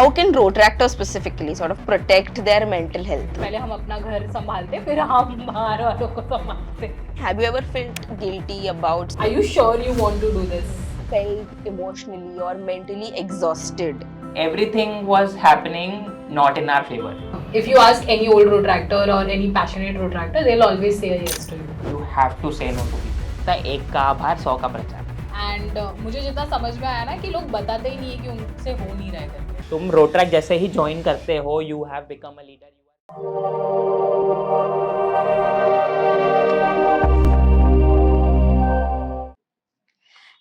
how can Rotractors specifically sort of protect their mental health? पहले हम अपना घर संभालते फिर हम बाहर वालों को संभालते. Have you ever felt guilty about Are you sure you want to do this? felt emotionally or mentally exhausted? Everything was happening not in our favor. If you ask any old Rotractor or any passionate Rotractor, they'll always say yes to you. You have to say no to people. एक का आभार 100 का प्रचार. And मुझे जितना समझ में आया ना कि लोग बताते ही नहीं है कि उनसे हो नहीं रहा है करके. तुम रोट्रैक जैसे ही ज्वाइन करते हो, you have become a leader.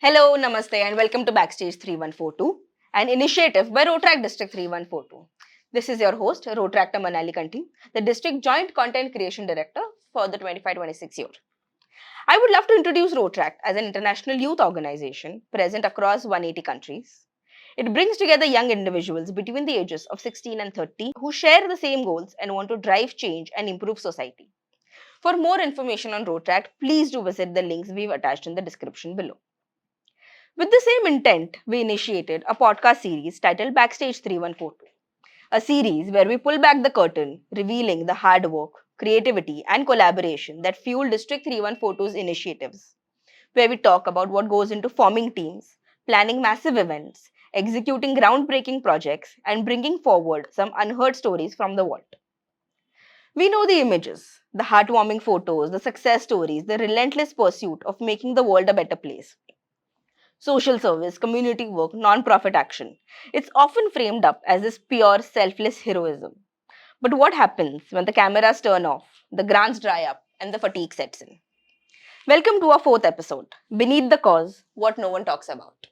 Hello, Namaste, and welcome to Backstage 3142, an initiative by Rotract District 3142. This is your host, Rotractor Manali Kanti, the District Joint Content Creation Director for the 25-26 year. I would love to introduce Rotract as an international youth organization present across 180 countries. It brings together young individuals between the ages of 16 and 30 who share the same goals and want to drive change and improve society. For more information on Rotract, please do visit the links we've attached in the description below. With the same intent, we initiated a podcast series titled Backstage 3142, a series where we pull back the curtain, revealing the hard work, creativity, and collaboration that fuel District 3142's initiatives, where we talk about what goes into forming teams, planning massive events, executing groundbreaking projects, and bringing forward some unheard stories from the vault. We know the images, the heartwarming photos, the success stories, the relentless pursuit of making the world a better place. Social service, community work, non-profit action. It's often framed up as this pure, selfless heroism. But what happens when the cameras turn off, the grants dry up, and the fatigue sets in? Welcome to our fourth episode, Beneath the Cause, What No One Talks About.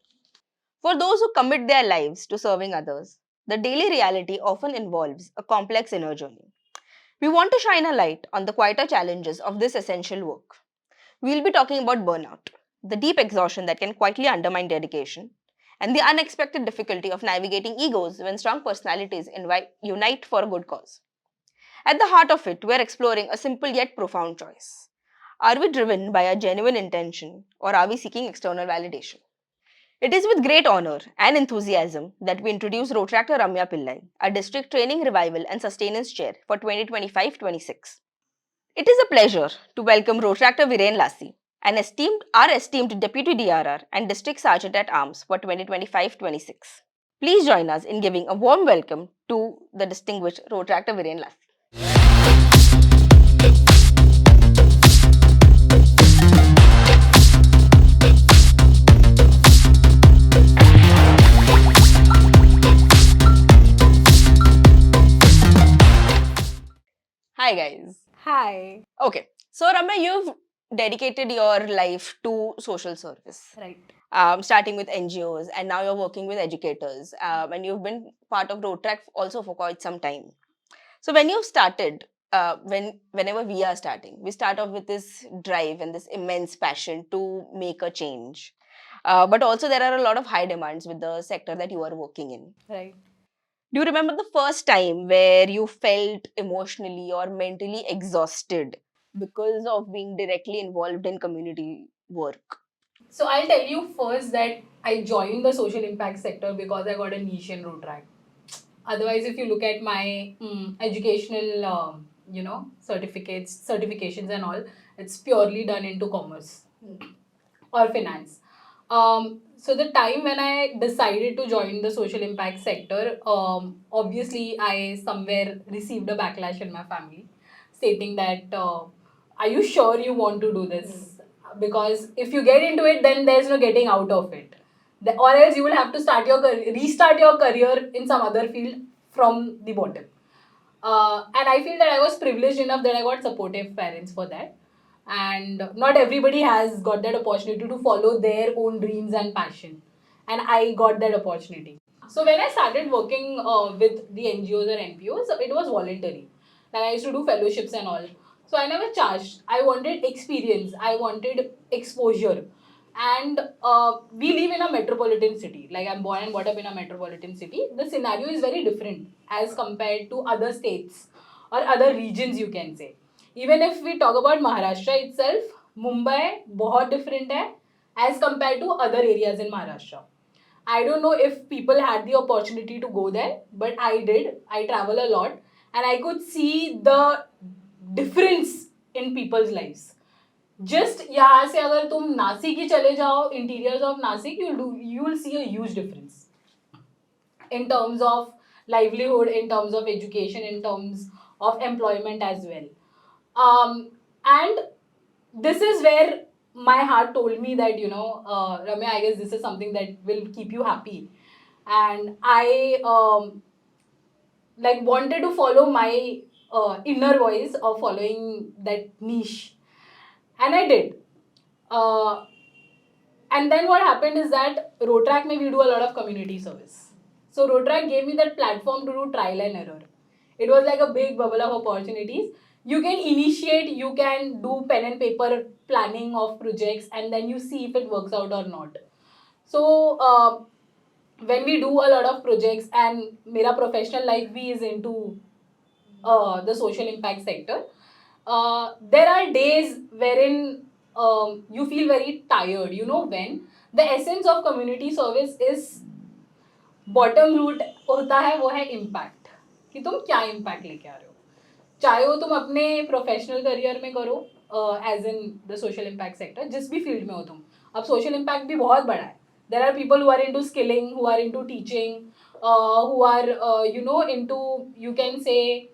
For those who commit their lives to serving others, the daily reality often involves a complex inner journey. We want to shine a light on the quieter challenges of this essential work. We'll be talking about burnout, the deep exhaustion that can quietly undermine dedication, and the unexpected difficulty of navigating egos when strong personalities unite for a good cause. At the heart of it, we're exploring a simple yet profound choice. Are we driven by a genuine intention, or are we seeking external validation? It is with great honor and enthusiasm that we introduce Rotractor Ramya Pillai, our District Training Revival and Sustenance Chair for 2025-26. It is a pleasure to welcome Rotractor Viren Lassi, our esteemed Deputy DRR and District Sergeant at Arms for 2025-26. Please join us in giving a warm welcome to the distinguished Rotractor Viren Lassi. Hi guys. Hi. Okay, so Ramya, you've dedicated your life to social service. Right. Starting with NGOs, and now you're working with educators, and you've been part of Rotract also for quite some time. So when you started, whenever we are starting, we start off with this drive and this immense passion to make a change. But also there are a lot of high demands with the sector that you are working in. Right. Do you remember the first time where you felt emotionally or mentally exhausted because of being directly involved in community work? So I'll tell you first that I joined the social impact sector because I got a niche in Rotract. Otherwise, if you look at my educational, certifications and all, it's purely done into commerce or finance. So the time when I decided to join the social impact sector, obviously I somewhere received a backlash in my family stating that, are you sure you want to do this? Because if you get into it, then there's no getting out of it. Or else you will have to restart your career in some other field from the bottom. And I feel that I was privileged enough that I got supportive parents for that. And not everybody has got that opportunity to follow their own dreams and passion. And I got that opportunity. So when I started working with the NGOs or NPOs, it was voluntary. Like I used to do fellowships and all. So I never charged. I wanted experience. I wanted exposure. And we live in a metropolitan city. Like I'm born and brought up in a metropolitan city. The scenario is very different as compared to other states or other regions, you can say. Even if we talk about Maharashtra itself, Mumbai बहुत different है as compared to other areas in Maharashtra. I don't know if people had the opportunity to go there, but I did. I travel a lot, and I could see the difference in people's lives. Just यहाँ से अगर तुम नासिक ही चले जाओ, interiors of Nasik, you will see a huge difference in terms of livelihood, in terms of education, in terms of employment as well. And this is where my heart told me that, Ramya, I guess this is something that will keep you happy. And I like wanted to follow my inner voice of following that niche, and I did. Uh, and then what happened is that Rotrack we do a lot of community service. So Rotrack gave me that platform to do trial and error. It was like a big bubble of opportunities. You can initiate, you can do pen and paper planning of projects, and then you see if it works out or not. So when we do a lot of projects, and mera professional life bhi is into the social impact sector, there are days wherein you feel very tired. You know when? The essence of community service is bottom root होता है, वो है impact, कि तुम क्या impact लेके आ रहे हो, चाहे वो तुम अपने प्रोफेशनल करियर में करो as in the social impact sector, जिस भी फील्ड में हो तुम. अब सोशल इम्पैक्ट भी बहुत बड़ा है. There are people who are into skilling, who are into teaching, who are into, you can say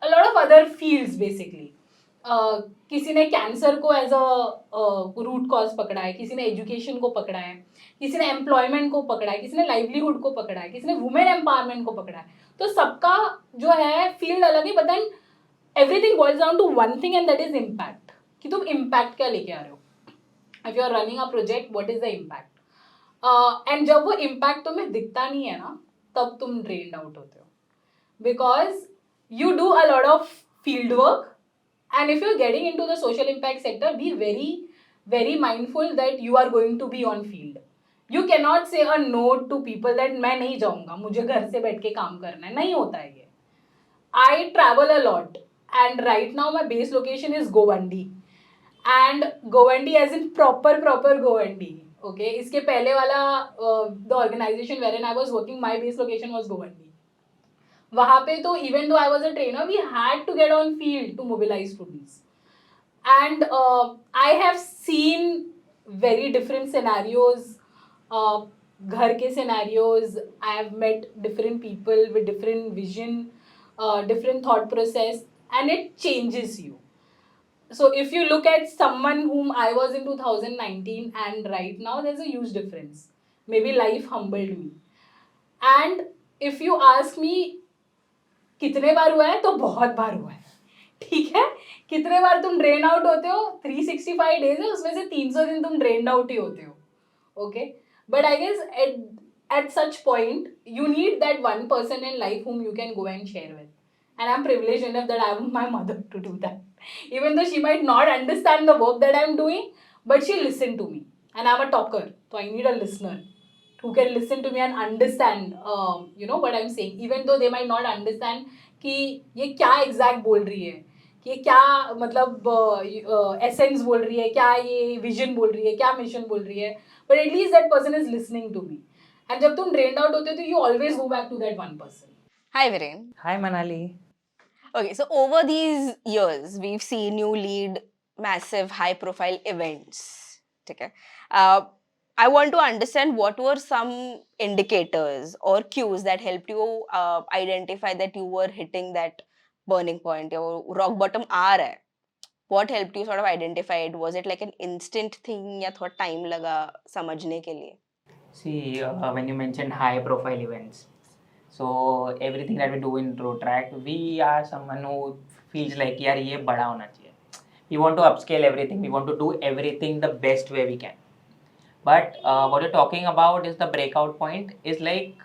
a lot of other fields basically. किसी ने कैंसर को एज अ रूट कॉज पकड़ा है, किसी ने एजुकेशन को पकड़ा है, किसी ने एम्प्लॉयमेंट को पकड़ा है, किसी ने लाइवलीहुड को पकड़ा है, किसी ने वुमेन एम्पावरमेंट को पकड़ा है. तो सबका जो है फील्ड अलग है, but then everything boils down to one thing, and that is impact, कि तुम इम्पैक्ट क्या लेके आ रहे हो. If you are running a project, what is the impact. And जब वो इम्पैक्ट तुम्हें दिखता नहीं है ना, तब तुम ड्रेन्ड आउट होते हो, because you do a lot of field work, and if you're getting into the social impact sector, be very very mindful that you are going to be on field. You cannot say a no to people that मैं नहीं जाऊँगा, मुझे घर से बैठ के काम करना है. नहीं होता है ये. I travel a lot, and right now my base location is Govandi, and Govandi as in proper Govandi. Okay, इसके पहले वाला the organization wherein I was working, my base location was Govandi. वहाँ पे तो even though I was a trainer, we had to get on field to mobilise students, and I have seen very different scenarios, घर के scenarios. I have met different people with different vision, different thought process, and it changes you. So if you look at someone whom I was in 2019 and right now, there's a huge difference. Maybe life humbled me. And if you ask me, कितने बार हुआ है, तो बहुत बार हुआ है. ठीक है, कितने बार तुम ड्रेन आउट होते हो, 365 डेज है, उसमें से 300 दिन तुम ड्रेन आउट ही होते हो. Okay, but I guess at such point you need that one person in life whom you can go and share with, and I'm privileged enough that I have my mother to do that, even though she might not understand the work that I'm doing, but she listened to me, and I'm a talker, so I need a listener who can listen to me and understand what I'm saying, even though they might not understand कि ये क्या exact बोल रही है, कि ये क्या मतलब essence बोल रही है, क्या ये vision बोल रही है, क्या mission बोल रही है, but at least that person is listening to me. And जब तुम drained out होते हो, तो you always go back to that one person. Hi, Viren. Hi, Manali. Okay, so over these years, we've seen you lead massive high-profile events. Okay. I want to understand what were some indicators or cues that helped you identify that you were hitting that burning point, your rock bottom aa raha hai. What helped you sort of identify it? Was it like an instant thing या थोड़ा time लगा समझने के लिए? See, when you mentioned high profile events, so everything that we do in Rotrack, we are someone who feels like यार ये बड़ा होना चाहिए. We want to upscale everything. We want to do everything the best way we can. But what you're talking about is the breakout point. Is like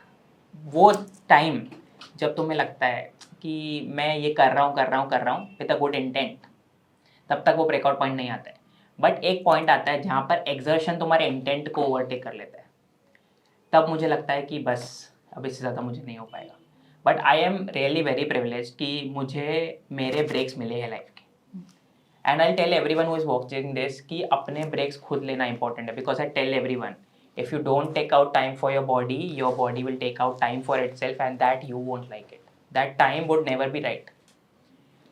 वो time जब तुम्हें लगता है कि मैं ये कर रहा हूँ with a good intent, तब तक वो ब्रेकआउट पॉइंट नहीं आता है. बट एक पॉइंट आता है जहाँ पर एक्सर्शन तुम्हारे इंटेंट को ओवरटेक कर लेता है. तब मुझे लगता है कि बस अब इससे ज़्यादा मुझे नहीं हो पाएगा. But I am really very privileged कि मुझे मेरे ब्रेक्स मिले हैं लाइफ के. And I tell everyone who is watching this कि अपने ब्रेक्स खुद लेना इंपॉर्टेंट है, because I tell everyone If you don't take out time for your body will take out time for itself, and that you won't like it. That time would never be right.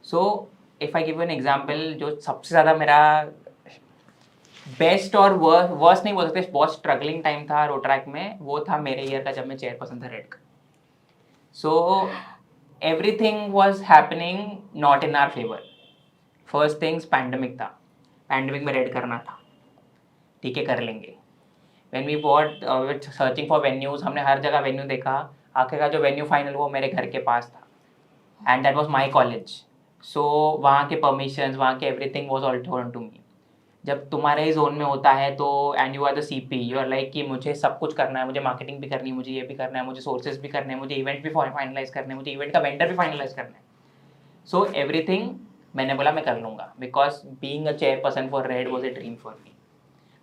So if I give you an example, जो सबसे ज़्यादा मेरा best और worst नहीं बोल सकते, बहुत struggling time था रोट्रैक में, वो था मेरे ईयर का जब मैं चेयरपर्सन था रेड का. So everything was happening not in our favour. First things pandemic था, पैंडमिक में रेड करना था, ठीक है कर लेंगे. When we bought searching for venues, हमने हर जगह वेन्यू देखा, आखिर का जो वेन्यू फाइनल हुआ मेरे घर के पास था, and that was my college. So वहाँ के परमिशंस, वहाँ के everything was all tone to me. जब तुम्हारे ही जोन में होता है तो and you are the CP, you are like कि मुझे सब कुछ करना है, मुझे मार्केटिंग भी करनी है, मुझे ये भी करना है, मुझे सोर्सेज भी करने हैं, मुझे इवेंट भी फाइनलाइज करने हैं, मुझे इवेंट का वेंडर भी फाइनलाइज करना है. सो एवरीथिंग मैंने बोला मैं कर लूँगा, because being a chairperson for red was a dream for me.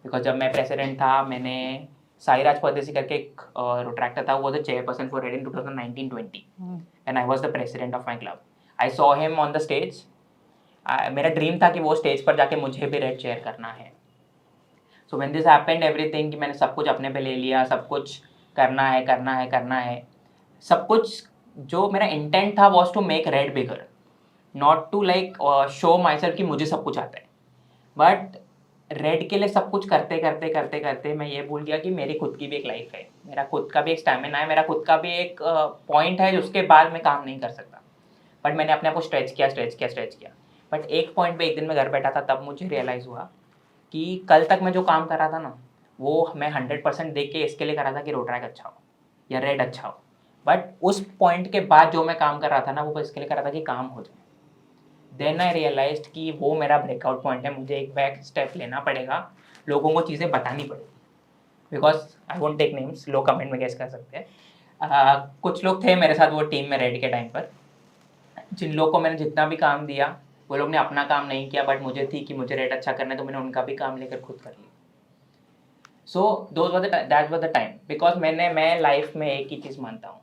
Because जब मैं प्रेसिडेंट था, मैंने साईराज परदेसी करके एक रोट्रैक्टर था, वो the chairperson for red in 2019-20 and I was the president of my club. I saw him on the stage. मेरा ड्रीम था कि वो स्टेज पर जाके मुझे भी रेड चेयर करना है. So when this happened everything, कि मैंने सब कुछ अपने पे ले लिया, सब कुछ करना है, सब कुछ. जो मेरा इंटेंट था was to make Red bigger, not to like show myself कि मुझे सब कुछ आता है. बट रेड के लिए सब कुछ करते करते मैं ये भूल गया कि मेरी खुद की भी एक लाइफ है, मेरा खुद का भी एक स्टैमिना है, मेरा खुद का भी एक पॉइंट है जिसके बाद मैं काम नहीं कर सकता. बट मैंने अपने आप को स्ट्रेच किया. बट एक पॉइंट पे एक दिन मैं घर बैठा था, तब मुझे रियलाइज़ हुआ कि कल तक मैं जो काम कर रहा था ना, वो मैं 100% देख के इसके लिए कर रहा था कि रोट्रैक अच्छा हो या रेड अच्छा हो. बट उस पॉइंट के बाद जो मैं काम कर रहा था ना, वो इसके लिए कर रहा था कि काम हो जाए. देन आई रियलाइज्ड कि वो मेरा ब्रेकआउट पॉइंट है, मुझे एक बैक स्टेप लेना पड़ेगा, लोगों को चीज़ें बतानी पड़ेगी. Because I won't take names, लोग कमेंट में गेस कर सकते हैं. कुछ लोग थे मेरे साथ वो टीम में रेड के टाइम पर, जिन लोगों को मैंने जितना भी काम दिया वो लोग ने अपना काम नहीं किया, बट मुझे थी कि मुझे रेड अच्छा करना है, तो मैंने उनका भी काम लेकर खुद कर लिया. So that was the time. Because मैं लाइफ में एक ही चीज़ मानता हूँ,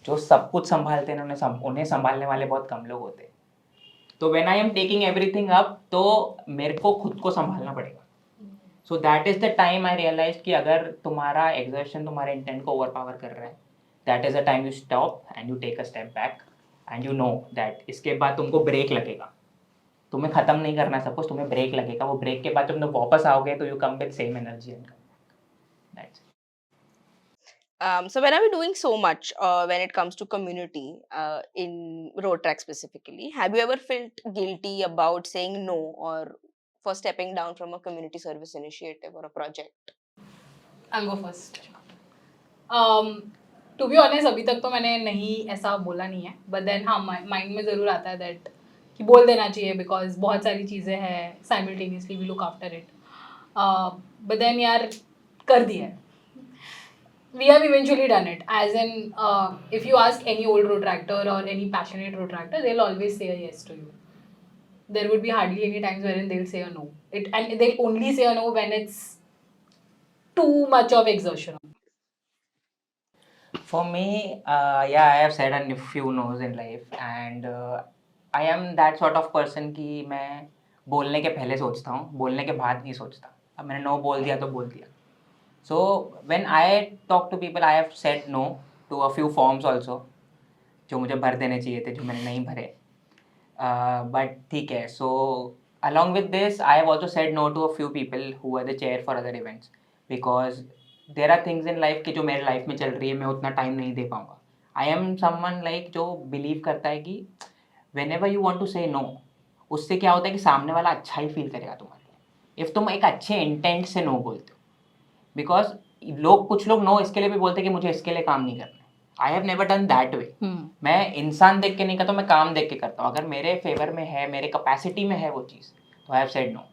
जो सब कुछ संभालते हैं उन्हें संभालने वाले बहुत कम लोग होते हैं. तो when I am taking everything up, तो मेरे को खुद को संभालना पड़ेगा. So that is the time I realise कि अगर तुम्हारा एग्जर्शन तुम्हारे इंटेंट को ओवर पावर कर रहा है, that is the time you stop and you take a step back and you know that इसके बाद तुमको ब्रेक लगेगा. तुम्हें खत्म नहीं करना है सब कुछ, तुम्हें ब्रेक लगेगा. वो ब्रेक के बाद जब तुम वापस आओगे तो you come with same energy and that's. So when are we doing so much when it comes to community in road track specifically? Have you ever felt guilty about saying no or for stepping down from a community service initiative or a project? I'll go first. To be honest, अभी तक तो मैंने नहीं ऐसा बोला नहीं है, but then हाँ माइंड में ज़रूर आता है दैट कि बोल देना चाहिए, बिकॉज बहुत सारी चीज़ें हैं simultaneously we look after it. But then यार कर दिया है. We have eventually done it. As in, if you ask any old rotractor or any passionate rotractor, they'll always say a yes to you. There would be hardly any times wherein they'll say a no. And they'll only say a no when it's too much of exertion. For me, yeah, I have said a few no's in life, and I am that sort of person कि मैं बोलने के पहले सोचता हूँ, बोलने के बाद नहीं सोचता. अब मैंने no बोल दिया तो बोल दिया. So when I talk to people, I have said no to a few forms also, जो मुझे भर देने चाहिए थे, जो मैंने नहीं भरे. But ठीक है. So along with this, I have also said no to a few people who are the chair for other events, because there are things in life कि जो मेरे लाइफ में चल रही है, मैं उतना टाइम नहीं दे पाऊँगा. I am someone like जो बिलीव करता है कि whenever you want to say no, उससे क्या होता है कि सामने वाला अच्छा ही फील करेगा तुम्हारे लिए, इफ़ तुम एक अच्छे इंटेंट से नो बोलते हो. बिकॉज कुछ लोग नो इसके लिए भी बोलते हैं कि मुझे इसके लिए काम नहीं करना है. I have never done that way. मैं इंसान देख के नहीं करता हूँ, मैं काम देख के करता हूँ. अगर मेरे फेवर में है, मेरे कैपेसिटी में है वो चीज़, तो I have said no.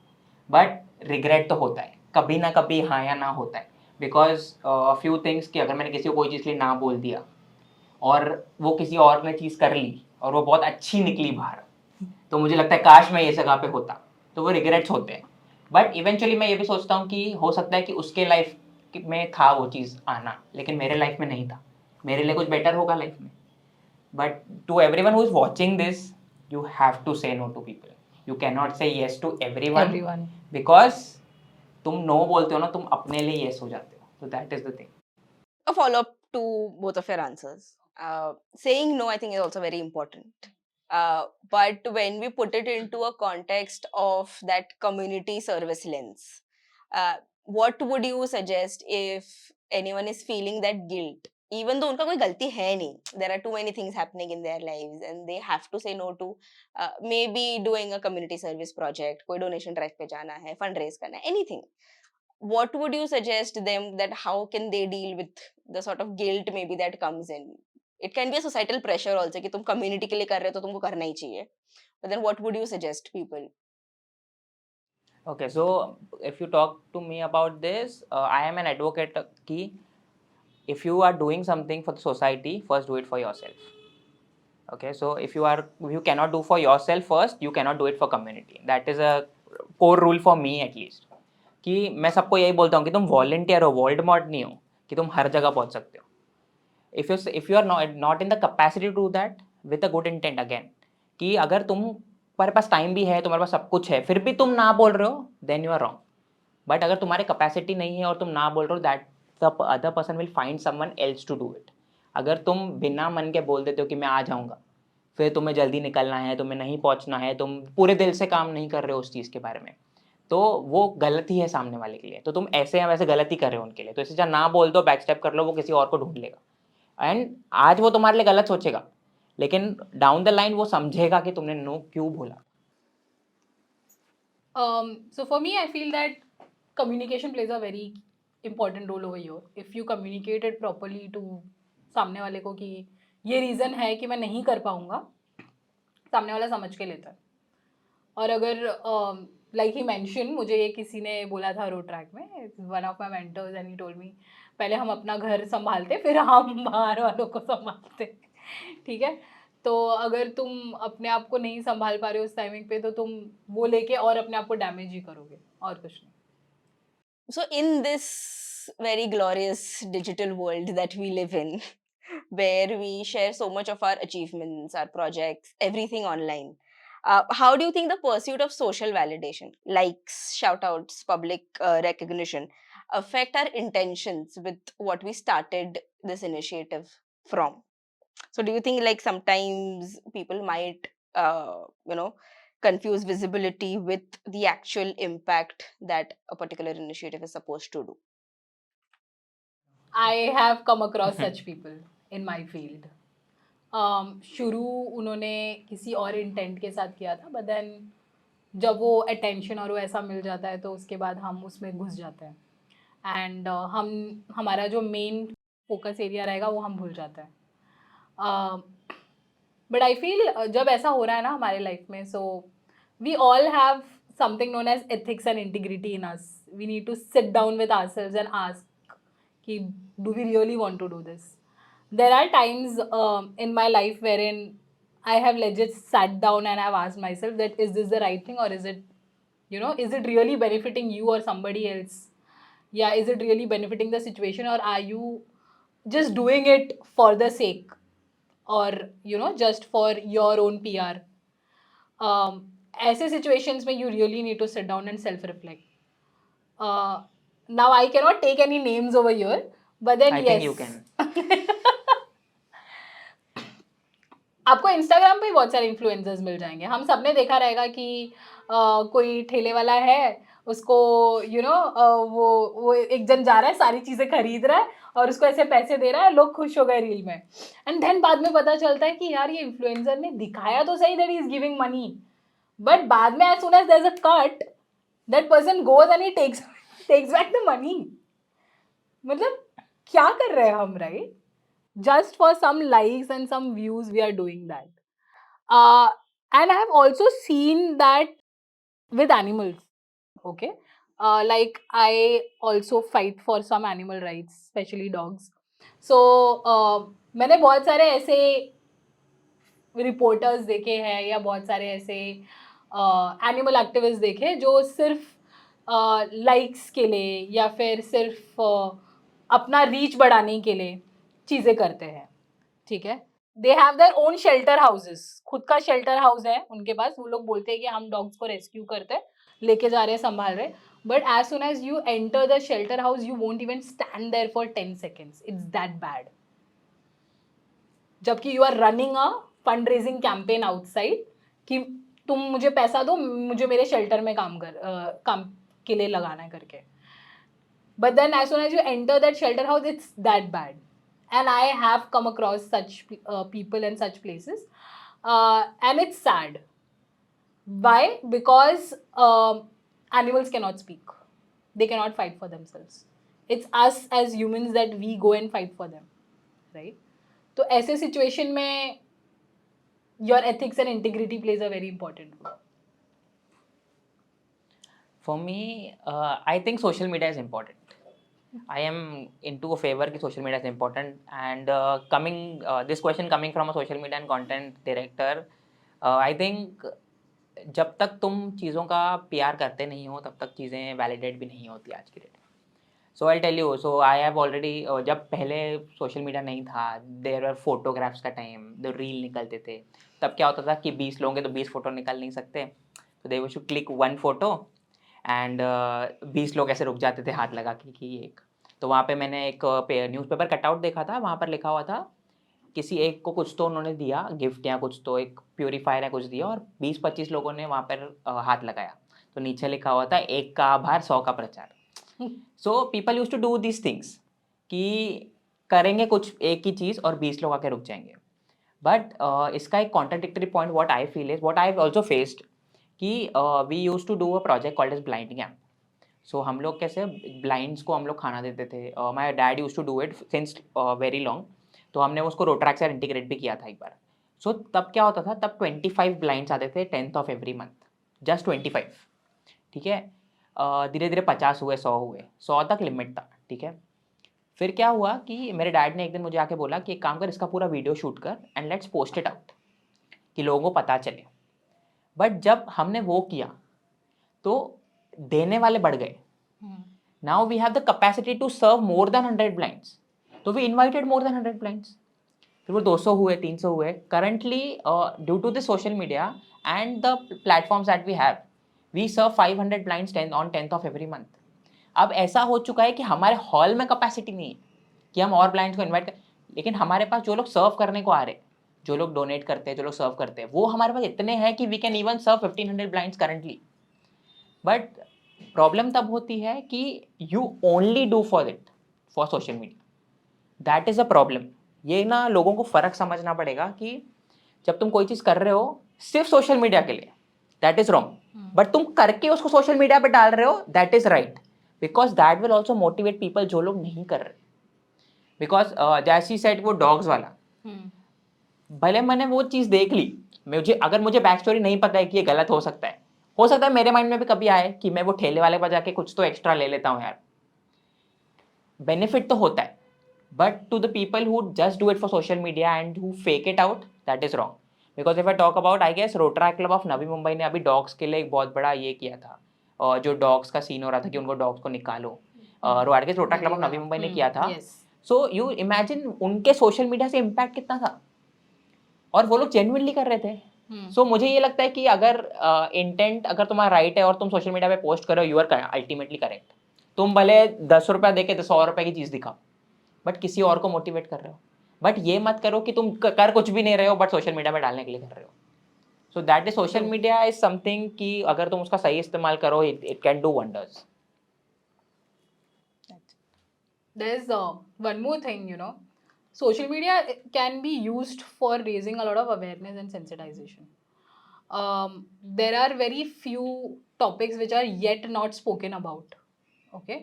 But regret तो होता है कभी ना कभी, हाँ या ना होता है. बिकॉज फ्यू थिंग्स कि अगर मैंने किसी को कोई चीज़ के लिए ना बोल दिया और वो किसी और ने चीज़ कर ली और वो बहुत अच्छी निकली बाहर, तो मुझे लगता है काश मैं ये जगह पे होता, तो वो रिग्रेट्स होते हैं. बट इवेंचुअली मैं ये भी सोचता हूँ कि हो सकता है कि उसके लाइफ में था वो चीज़ आना, लेकिन मेरे लाइफ में नहीं था, मेरे लिए कुछ बेटर होगा लाइफ में. But to everyone who is watching this, you have to say no to people. You can not say yes to everyone, because तुम नो बोलते हो ना, तुम अपने लिए येस हो जाते हो. So that is the thing. A follow-up to both of your answers. Saying no, I think, is also very important. But when we put it into a context of that community service lens, uh, what would you suggest if anyone is feeling that guilt, even though उनका कोई गलती है नहीं, there are too many things happening in their lives and they have to say no to maybe doing a community service project, कोई donation drive पे जाना है, fundraise करना है, anything. What would you suggest them that how can they deal with the sort of guilt maybe that comes in? It can be a societal pressure also कि तुम community के लिए कर रहे हो तो तुमको करना ही चाहिए. But then what would you suggest people? Okay, so if you talk to me about this, I am an advocate ki if you are doing something for the society, first do it for yourself. Okay, so if you cannot do for yourself first, you cannot do it for community. That is a core rule for me at least. कि मैं सबको यही बोलता हूँ कि तुम volunteer हो, Voldemort नहीं हो कि तुम हर जगह पहुँच सकते हो. If you are not in the capacity to do that with a good intent again, कि अगर तुम्हारे पास टाइम भी है, तुम्हारे पास सब कुछ है, फिर भी तुम ना बोल रहे हो, then you are wrong. But अगर तुम्हारे कैपेसिटी नहीं है और तुम ना बोल रहे हो, that the other person will find someone else to do it. अगर तुम बिना मन के बोल देते हो कि मैं आ जाऊँगा, फिर तुम्हें जल्दी निकलना है, तुम्हें नहीं पहुँचना है, तुम पूरे दिल से काम नहीं कर रहे हो उस चीज़ के बारे में, तो वो गलती है सामने वाले के लिए. तो तुम ऐसे या वैसे गलती कर रहे हो उनके लिए, तो इससे ना बोल दो, बैक स्टेप कर लो, वो किसी और को ढूंढ लेगा. एंड आज वो तुम्हारे लिए गलत सोचेगा, लेकिन डाउन द लाइन वो समझेगा कि तुमने नो क्यों बोला. So for me, I feel that communication plays a very important role over here. If you communicate it properly to सामने वाले को कि ये रीज़न है कि मैं नहीं कर पाऊँगा, सामने वाला समझ के लेता है. और अगर लाइक ही मेंशन, मुझे ये किसी ने बोला था रोड ट्रैक में, one of my mentors, and he told me पहले हम अपना घर संभालते फिर हम बाहर वालों को संभालते. ठीक है, तो अगर तुम अपने आप को नहीं संभाल पा रहे हो उस टाइमिंग पे, तो तुम वो लेके और अपने आप को डैमेज ही करोगे, और कुछ नहीं. So in this very glorious digital world that we live in, where we share so much of our achievements, our projects, everything online, how do you think the pursuit of social validation, likes, shout outs, public recognition, affect our intentions with what we started this initiative from? So do you think like sometimes people might, you know, confuse visibility with the actual impact that a particular initiative is supposed to do? I have come across such people in my field. शुरू उन्होंने किसी और intent के साथ किया था, but then जब वो अटेंशन और वो ऐसा मिल जाता है तो उसके बाद हम उसमें घुस जाते हैं, एंड हमारा जो मेन फोकस एरिया रहेगा वो हम भूल जाते हैं. बट आई फील जब ऐसा हो रहा है ना हमारे लाइफ में, so we all have something known as ethics and integrity in us. We need to sit down with ourselves and ask कि do we really want to do this? There are times in my life wherein I have legit sat down and I've asked myself that is this the right thing, or is it, is it really benefiting you or somebody else? Yeah, is it really benefiting the situation, or are you just doing it for the sake, or just for your own PR? ऐसे situations में you really need to sit down and self-reflect. Now I cannot take any names over here, but then I yes, think you can. आपको Instagram पे बहुत सारे influencers मिल जाएंगे. हम सब ने देखा रहेगा कि कोई ठेले वाला है, उसको वो एक जन जा रहा है, सारी चीज़ें खरीद रहा है और उसको ऐसे पैसे दे रहा है, लोग खुश हो गए रील में. एंड देन बाद में पता चलता है कि यार ये इन्फ्लुएंसर ने दिखाया तो सही that he is giving money, but बाद में as soon as there is a cut, that person goes and he takes back the money. मतलब क्या कर रहे हैं हम, right? Just for some likes and some views we are doing that. And I have also seen that with animals. Okay, like I also fight for some animal rights, especially dogs. So मैंने बहुत सारे ऐसे reporters देखे हैं या बहुत सारे ऐसे एनिमल एक्टिविस्ट देखे जो सिर्फ लाइक्स के लिए या फिर सिर्फ अपना रीच बढ़ाने के लिए चीज़ें करते हैं. ठीक है, they have their own shelter houses, खुद का शेल्टर हाउस है उनके पास. वो लोग बोलते हैं कि हम डॉग्स को रेस्क्यू करते हैं, लेके जा रहे हैं, संभाल रहे हैं, But as soon as you enter the shelter house, you won't even stand there for 10 seconds. It's that bad. जबकि you are running a fundraising campaign outside कि तुम मुझे पैसा दो, मुझे मेरे shelter में काम के लिए लगाना है करके. But then as soon as you enter that shelter house, it's that bad. And I have come across such people in such places. And it's sad. Why? Because animals cannot speak. They cannot fight for themselves. It's us as humans that we go and fight for them. Right? So ऐसे situation में your ethics and integrity plays a very important role. For me, I think social media is important. I am into a favor कि social media is important. And this question coming from a social media and content director, I think जब तक तुम चीज़ों का PR करते नहीं हो तब तक चीज़ें वैलिडेट भी नहीं होती आज की डेट में. So I tell you, so I have already, जब पहले सोशल मीडिया नहीं था, देयर वर फोटोग्राफ्स का टाइम, जो रील निकलते थे, तब क्या होता था कि 20 लोग हैं तो 20 फोटो निकल नहीं सकते, तो they should click one photo and 20 लोग ऐसे रुक जाते थे हाथ लगा के कि एक. तो वहाँ पे मैंने एक न्यूज़पेपर कटआउट देखा था, वहाँ पर लिखा हुआ था किसी एक को कुछ तो उन्होंने दिया गिफ्ट या कुछ तो एक प्योरीफायर या कुछ दिया और 20-25 लोगों ने वहाँ पर हाथ लगाया, तो नीचे लिखा हुआ था 1 का आभार 100 का प्रचार. So people use to do this things कि करेंगे कुछ एक ही चीज़ और 20 लोग आके रुक जाएंगे. बट इसका एक contradictory point what I feel is what I have also faced कि we use to do a project called as blind camp. So हम लोग कैसे ब्लाइंड्स को हम लोग खाना देते थे. My dad use to do it since very long, तो हमने उसको रोट्रैक से इंटीग्रेट भी किया था एक बार. सो तब क्या होता था, तब 25 ब्लाइंड्स आते थे 10th of every month, just 25. ठीक है, धीरे धीरे 50 हुए, 100 हुए, 100 तक लिमिट था. ठीक है, फिर क्या हुआ कि मेरे डैड ने एक दिन मुझे आके बोला कि एक काम कर, इसका पूरा वीडियो शूट कर and let's post it out कि लोगों को पता चले. बट जब हमने वो किया तो देने वाले बढ़ गए. Now we have the capacity to serve more than 100 blinds, तो we invited more than 100 blinds. फिर वो 200 हुए, 300 हुए. Currently due to the social media and the platforms that we have, we serve 500 blinds on 10th of every month. अब ऐसा हो चुका है कि हमारे हॉल में कैपेसिटी नहीं है कि हम और ब्लाइंड्स को इन्वाइट कर, लेकिन हमारे पास जो लोग सर्व करने को आ रहे हैं, जो लोग डोनेट करते हैं, जो लोग सर्व करते हैं, वो हमारे पास इतने हैं कि we can even serve 1500 blinds currently. But problem तब होती है कि you only do for it for social media. That is a problem. ये ना लोगों को फ़र्क समझना पड़ेगा कि जब तुम कोई चीज़ कर रहे हो सिर्फ सोशल मीडिया के लिए, दैट इज़ रॉन्ग. बट तुम करके उसको सोशल मीडिया पे डाल रहे हो, that is right, because that will also motivate people जो लोग नहीं कर रहे. बिकॉज जैसी सेट वो डॉग्स वाला, भले मैंने वो चीज़ देख ली, अगर मुझे बैक स्टोरी नहीं पता है कि ये गलत हो सकता है मेरे माइंड में भी कभी आए कि मैं वो ठेले वाले पर जाके कुछ तो एक्स्ट्रा ले लेता हूँ यार, बेनिफिट तो होता है. But to the people who just do it for social media and who fake it out, that is wrong. Because if I talk about, I guess rotary club of Navi Mumbai ने अभी dogs के लिए एक बहुत बड़ा ये किया था, और जो डॉग्स का सीन हो रहा था कि उनको डॉग्स को निकालो, आई guess rotary club of Navi Mumbai ने किया था. सो यू इमेजिन उनके सोशल मीडिया से इम्पैक्ट कितना था, और वो लोग जेन्युइनली कर रहे थे. सो मुझे ये लगता है कि अगर इंटेंट अगर तुम्हारा राइट है और तुम सोशल मीडिया पे पोस्ट करो, यू आर अल्टीमेटली करेक्ट. तुम भले 10 रुपया दे के 100 रुपये की चीज़ दिखाओ, बट किसी और को मोटिवेट कर रहे हो. बट ये मत करो कि तुम कर कुछ भी नहीं रहे हो बट सोशल मीडिया पे डालने के लिए कर रहे हो. सो that is, social media is something कि अगर तुम उसका सही इस्तेमाल करो, it can do wonders. There's one more thing, social media can be used for raising a lot of awareness and sensitization. There are very few topics which are yet not spoken about, okay?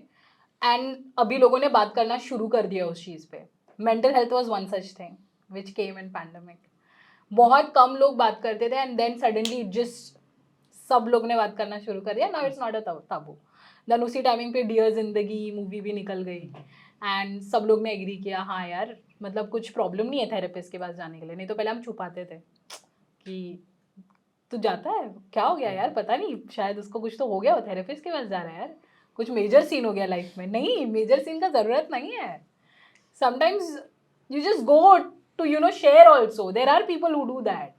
And अभी लोगों ने बात करना शुरू कर दिया उस चीज़ पे. Mental health was one such thing which came in pandemic. बहुत कम लोग बात करते थे and then suddenly just सब लोग ने बात करना शुरू कर दिया. Now it's not a taboo. Then उसी टाइमिंग पे डियर जिंदगी मूवी भी निकल गई एंड सब लोग ने एग्री किया, हाँ यार मतलब कुछ प्रॉब्लम नहीं है थेरेपिस्ट के पास जाने के लिए. नहीं तो पहले हम छुपाते थे कि तू जाता है, क्या हो गया यार, पता नहीं शायद उसको कुछ तो हो गया, वो थेरेपिस्ट के पास जा रहा है यार, कुछ मेजर सीन हो गया लाइफ में. नहीं, मेजर सीन का ज़रूरत नहीं है. Sometimes you just go to share also. There are people who do that.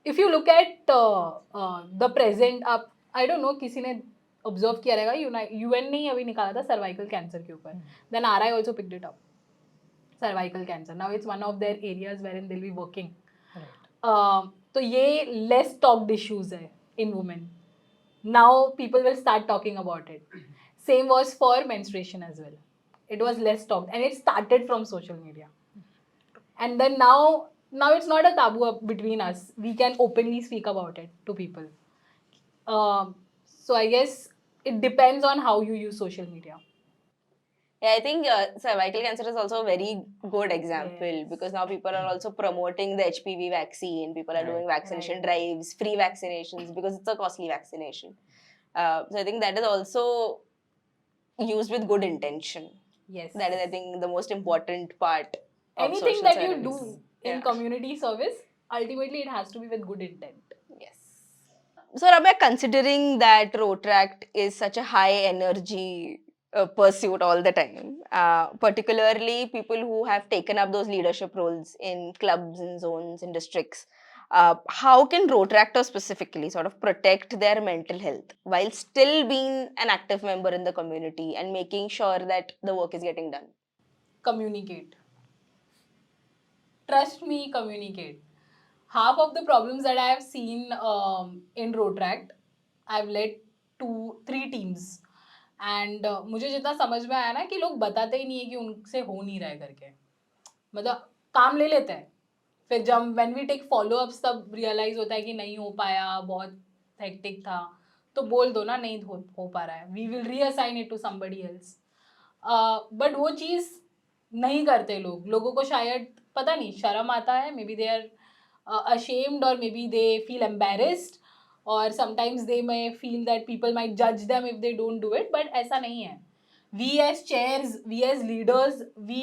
If you look at the present, आप आई डोंट नो किसी ने ऑब्जर्व किया रहेगा, यूएन ने ही अभी निकाला था सर्वाइकल कैंसर के ऊपर, then RI also picked it up, cervical cancer, now it's one of their areas where in they'll be working. तो ये लेस टॉक्ड इश्यूज है in women. Now people will start talking about it. Same was for menstruation as well. It was less talked and it started from social media, and then now it's not a taboo between us. We can openly speak about it to people. So I guess it depends on how you use social media. Yeah, I think cervical cancer is also a very good example Yes. because now people are also promoting the HPV vaccine. People are Right. doing vaccination Right. drives, free vaccinations because it's a costly vaccination. So I think that is also used with good intention. Yes. That is, I think, the most important part of Anything social that you service. do in Yeah. community service, ultimately it has to be with good intent. Yes. So, Ramya, considering that Rotract is such a high energy pursuit all the time, particularly people who have taken up those leadership roles in clubs, in zones, in districts, how can Rotractors specifically sort of protect their mental health while still being an active member in the community and making sure that the work is getting done? Communicate. Trust me, communicate. Half of the problems that I have seen in Rotract, I've led 2-3 teams. And मुझे जितना समझ में आया ना कि लोग बताते ही नहीं है कि उनसे हो नहीं रहा है करके, मतलब काम ले लेते हैं, फिर जब when we take follow ups तब रियलाइज होता है कि नहीं हो पाया, बहुत हेक्टिक था. तो बोल दो ना, नहीं हो पा रहा है, we will reassign it to somebody else. But वो चीज़ नहीं करते लोग. लोगों को शायद पता नहीं, शर्म आता है, maybe they are ashamed or maybe they feel embarrassed or sometimes they may feel that people might judge them if they don't do it, but ऐसा नहीं है. We as chairs, we as leaders, we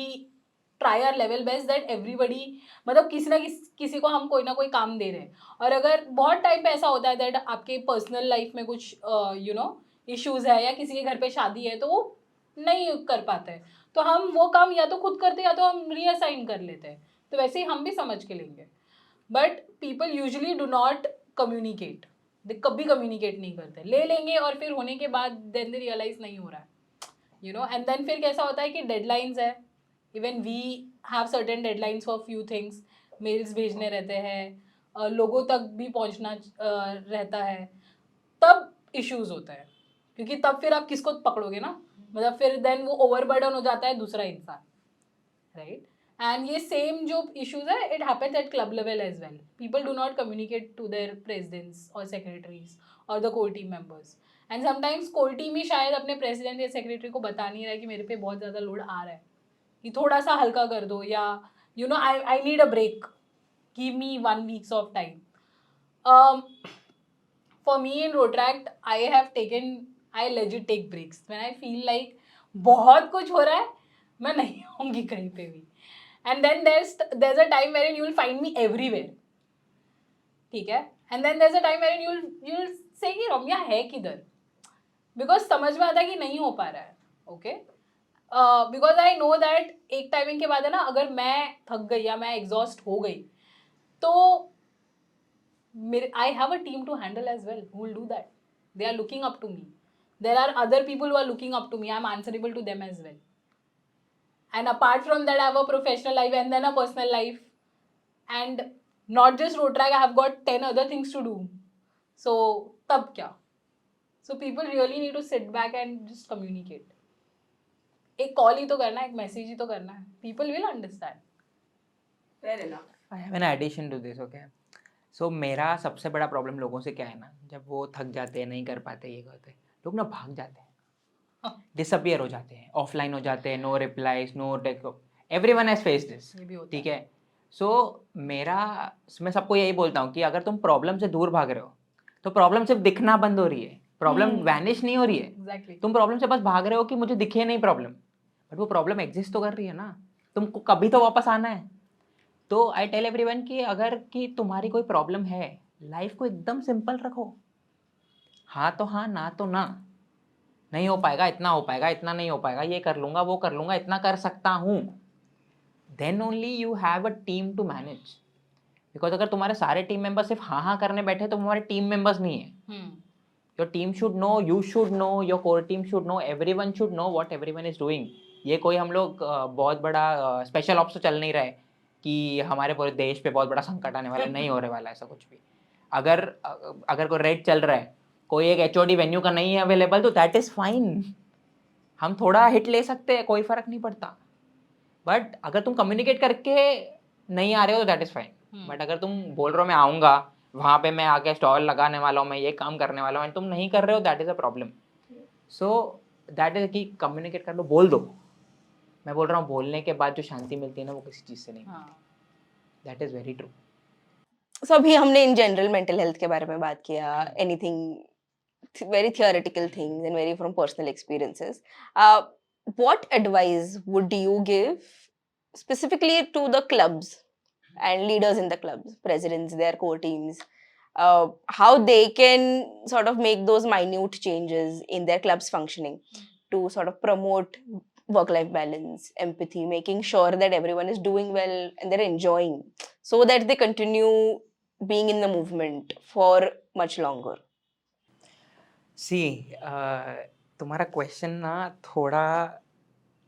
try our level best that everybody, मतलब किसी ना किसी को हम कोई ना कोई काम दे रहे हैं. और अगर बहुत टाइम पे ऐसा होता है दैट आपके पर्सनल लाइफ में कुछ इश्यूज है या किसी के घर पे शादी है तो वो नहीं कर पाते हैं, तो हम वो काम या तो खुद करते हैं या तो हम रीअसाइन कर लेते हैं. तो वैसे ही हम भी समझ के लेंगे. But people usually do not communicate. They कभी कम्युनिकेट नहीं करते, ले लेंगे और फिर होने के बाद देन दे रियलाइज नहीं हो रहा है, एंड देन फिर कैसा होता है कि डेडलाइंस है. Even we have certain deadlines for few things. Mails भेजने रहते हैं, लोगों तक भी पहुंचना रहता है, तब इश्यूज होता है. क्योंकि तब फिर आप किसको पकड़ोगे ना, मतलब फिर देन वो ओवरबर्डन हो जाता है दूसरा इंसान, राइट. And ये same जो issues है, it happens at club level as well. People do not communicate to their presidents or secretaries or the core team members. And sometimes core team ही शायद अपने president या secretary को बता नहीं रहा है कि मेरे पे बहुत ज़्यादा लोड आ रहा है, कि थोड़ा सा हल्का कर दो, या I need a break. Give me 1 week of time. For me in Rotract, I legit take breaks. When I feel like बहुत कुछ हो रहा है, मैं नहीं होंगी कहीं पे भी. And then there's a time wherein you will find me everywhere. ठीक है. And then there's a time wherein you'll say कि रम्या है किधर, because समझ में आता है कि नहीं हो पा रहा है. Okay. Because I know that एक टाइमिंग के बाद है ना, अगर मैं थक गई या मैं एग्जॉस्ट हो गई तो I have a team to handle as well who will do that. They are looking up to me. There are other people who are looking up to me. I'm answerable to them as well. And apart from that, I have a professional life and then a personal life. And not just Rotract, I have got 10 other things to do. So, tab kya? So, people really need to sit back and just communicate. एक call ही तो करना है, एक message ही तो करना है. People will understand. Fair enough. I have an addition to this, okay? So मेरा सबसे बड़ा प्रॉब्लम लोगों से क्या है ना, जब वो थक जाते हैं, नहीं कर पाते, ये करते, लोग ना भाग जाते हैं, डिसअपियर हो जाते हैं, ऑफलाइन हो जाते हैं, no replies, no take. Everyone has face this, ठीक है. सो मैं सबको यही बोलता हूँ कि अगर तुम प्रॉब्लम से दूर भाग रहे हो तो प्रॉब्लम सिर्फ दिखना बंद हो रही है, प्रॉब्लम वैनिश नहीं हो रही है. Exactly. तुम प्रॉब्लम से बस भाग रहे हो कि मुझे दिखे नहीं प्रॉब्लम, बट वो प्रॉब्लम एग्जिस्ट तो कर रही है ना, तुमको कभी तो वापस आना है. तो आई टेल एवरीवन कि अगर कि तुम्हारी कोई प्रॉब्लम है, लाइफ को एकदम सिंपल रखो. हाँ तो हाँ, ना तो ना. नहीं हो पाएगा, इतना हो पाएगा, इतना नहीं हो पाएगा, ये कर लूँगा, वो कर लूँगा, इतना कर सकता हूँ. Then only you have a team to manage. Because अगर तुम्हारे सारे टीम मेंबर्स सिर्फ हाँ हाँ करने बैठे तो तुम्हारे टीम मेंबर्स नहीं है. Your team should know, you should know, your core team should know, everyone should know what everyone is doing. ये कोई हम लोग बहुत बड़ा स्पेशल ऑप्स तो चल नहीं रहा है कि हमारे पूरे देश पे बहुत बड़ा संकट आने वाला है, नहीं होने वाला ऐसा कुछ भी. अगर कोई रेड चल रहा है, कोई एक एचओडी वेन्यू का नहीं है अवेलेबल, तो दैट इज फाइन. हम थोड़ा हिट ले सकते हैं, कोई फर्क नहीं पड़ता. बट अगर तुम कम्युनिकेट करके नहीं आ रहे हो तो दैट इज फाइन. बट अगर तुम बोल रहे हो मैं आऊँगा, वहाँ पे मैं आके स्टॉल लगाने वाला हूँ, मैं ये काम करने वाला हूँ, एंड तुम नहीं कर रहे हो, that is a problem. So that is कि कम्युनिकेट कर लो, बोल दो. मैं बोल रहा हूँ बोलने के बाद जो शांति मिलती है ना, वो किसी चीज़ से नहीं. That is very true. So अभी हमने इन जनरल मेंटल हेल्थ के बारे में बात किया, anything very theoretical things and very from personal experiences. What advice would you give specifically to the clubs and leaders in the clubs, presidents, their core teams, how they can sort of make those minute changes in their club's functioning to sort of promote work-life balance, empathy, making sure that everyone is doing well and they're enjoying, so that they continue being in the movement for much longer? See तुम्हारा question ना थोड़ा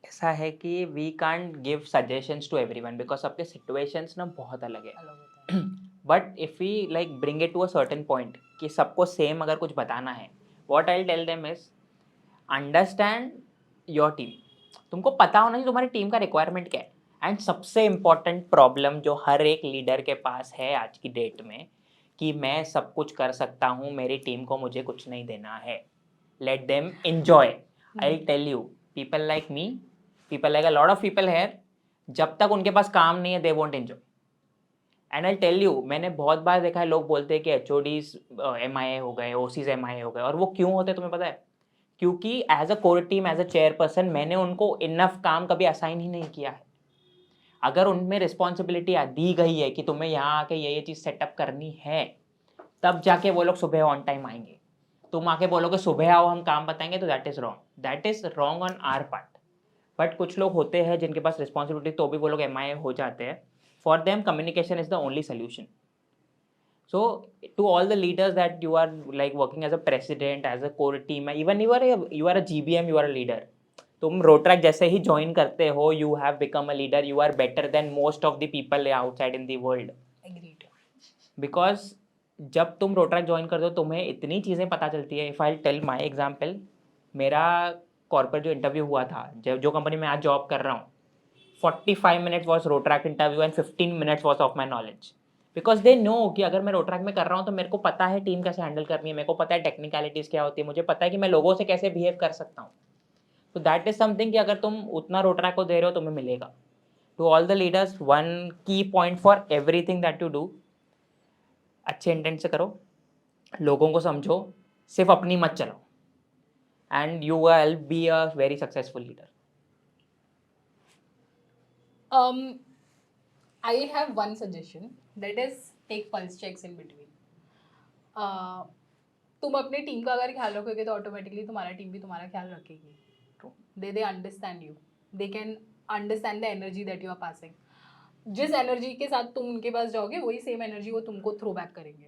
ऐसा है कि we can't give suggestions to everyone because सबके situations ना बहुत अलग है. But if we like bring it to a certain point कि सबको सेम अगर कुछ बताना है, what I tell them is understand your team. तुमको पता होना चाहिए तुम्हारी टीम का रिक्वायरमेंट क्या है. एंड सबसे इम्पॉर्टेंट प्रॉब्लम जो हर एक लीडर के पास है आज की डेट में, कि मैं सब कुछ कर सकता हूँ, मेरी टीम को मुझे कुछ नहीं देना है. Let them enjoy. I'll tell you, people like me, people like a lot of people here, जब तक उनके पास काम नहीं है they won't enjoy. And I'll tell you, मैंने बहुत बार देखा है लोग बोलते हैं कि HODs MIA हो गए, OCs MIA हो गए, और वो क्यों होते हैं तुम्हें पता है? क्योंकि as a core team, as a chairperson, मैंने उनको इनफ काम कभी असाइन ही नहीं किया है. अगर उनमें रिस्पॉन्सिबिलिटी दी गई है कि तुम्हें यहाँ आके ये चीज़ सेटअप करनी है, तब जाके वो लोग सुबह ऑन टाइम आएंगे. तुम आके बोलोगे सुबह आओ हम काम बताएंगे, तो that is wrong. That is wrong on our part. But कुछ लोग होते हैं जिनके पास रिस्पॉन्सिबिलिटी, तो भी वो लोग MIA हो जाते हैं. For them communication is the only solution. So to all the leaders that you are like working as a president, as a core team, even you are a GBM, you are a leader. तुम Rotaract जैसे ही join करते हो, you have become a leader, you are better than most of the people outside in the world. Agreed. Because जब तुम Rotaract join करते हो तुम्हें इतनी चीज़ें पता चलती है. If I tell my example, मेरा कॉर्पोरेट जो इंटरव्यू हुआ था, जो कंपनी में आज जॉब कर रहा हूँ, 45 minutes was Rotaract interview and 15 minutes was of my knowledge. Because they know कि अगर मैं रोट्रैक में कर रहा हूँ तो मेरे को पता है टीम कैसे हैंडल करनी है, मेरे को पता है टेक्निकलिटीज़ क्या होती है, मुझे पता है कि मैं लोगों से कैसे बिहेव कर सकता हूँ. तो दैट इज़ समथिंग कि अगर तुम उतना रोट्रैक को दे रहे हो तुम्हें मिलेगा. To all the leaders, one key point for everything that you do, अच्छे इंटेंट से करो, लोगों को समझो, सिर्फ अपनी मत चलाओ, and you will be a very successful leader. I have one suggestion, that is take pulse checks in between. तुम अपने टीम का अगर ख्याल रखोगे तो ऑटोमेटिकली तुम्हारा टीम भी तुम्हारा ख्याल रखेगी. They understand you, they can understand the energy that you are passing. जिस एनर्जी के साथ तुम उनके पास जाओगे वही सेम एनर्जी वो तुमको थ्रो बैक करेंगे.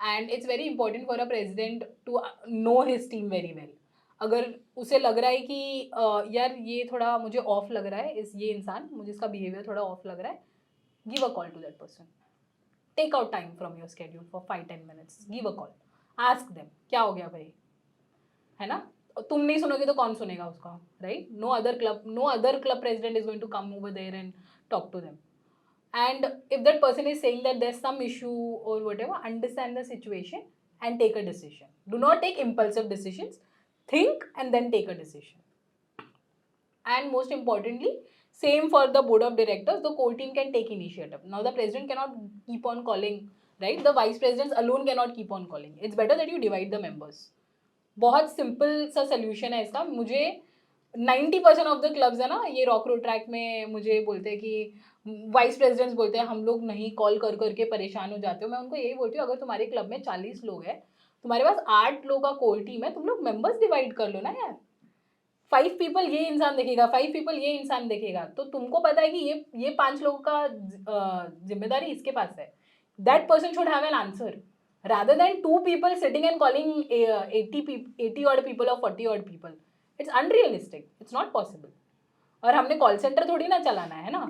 And it's very important for a president to know his team very well. अगर उसे लग रहा है कि यार ये थोड़ा मुझे ऑफ लग रहा है, ये इंसान मुझे इसका बिहेवियर थोड़ा ऑफ लग रहा है, give a call to that person. Take out time from your schedule for 5-10 minutes. Give a call. Ask them, क्या हो गया भाई, है ना? तुम नहीं सुनोगे तो कौन सुनेगा उसका, right? No other club president is going to come over there and talk to them. And if that person is saying that there's some issue or whatever, understand the situation and take a decision. Do not take impulsive decisions. Think and then take a decision. And most importantly, same for the board of directors, the core team can take initiative. Now the president cannot keep on calling, right? The vice presidents alone cannot keep on calling. It's better that you divide the members. बहुत simple सा solution है इसका. मुझे 90% of the clubs है ना, ये rock रो track में मुझे बोलते हैं कि वाइस प्रेसिडेंट्स बोलते हैं हम लोग नहीं कॉल कर करके परेशान हो जाते हो. मैं उनको यही बोलती हूँ, अगर तुम्हारे क्लब में 40 लोग हैं, तुम्हारे पास 8 लोग का कोर टीम है, तुम लोग मेंबर्स डिवाइड कर लो ना यार. 5 पीपल ये इंसान देखेगा, 5 पीपल ये इंसान देखेगा, तो तुमको पता है कि ये 5 लोगों का जिम्मेदारी इसके पास है. That person should have an answer. rather than two people sitting and calling 80 odd people or 40 odd people. It's unrealistic. It's not possible. और हमने कॉल सेंटर थोड़ी ना चलाना है ना,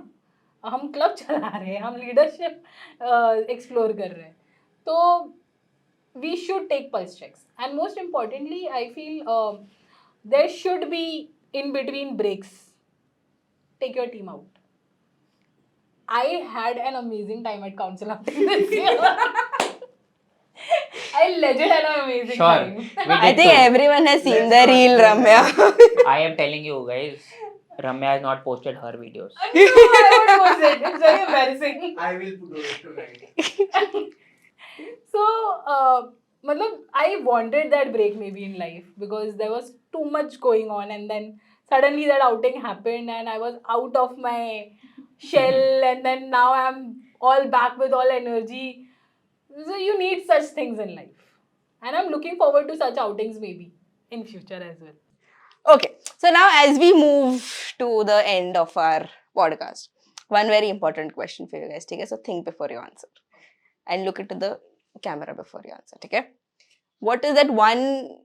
हम क्लब चला रहे हैं, हम लीडरशिप एक्सप्लोर कर रहे हैं. तो we should take pulse checks, and most importantly I feel there should be in between breaks. Take your team out. I had an amazing time at council outing this year. I legit had an amazing Sure. time. We I did think too. everyone has seen Let's the not reel, do Ramya. that. I am telling you guys, Ramya has not posted her videos. No, I would post it. It's very embarrassing. I will do it tonight. So, matlab, I wanted that break maybe in life because there was too much going on, and then suddenly that outing happened, and I was out of my shell, and then now I'm all back with all energy. So you need such things in life, and I'm looking forward to such outings maybe in future as well. Okay, so now as we move to the end of our podcast, one very important question for you guys. Okay, so think before you answer and look into the camera before you answer. Okay, what is that one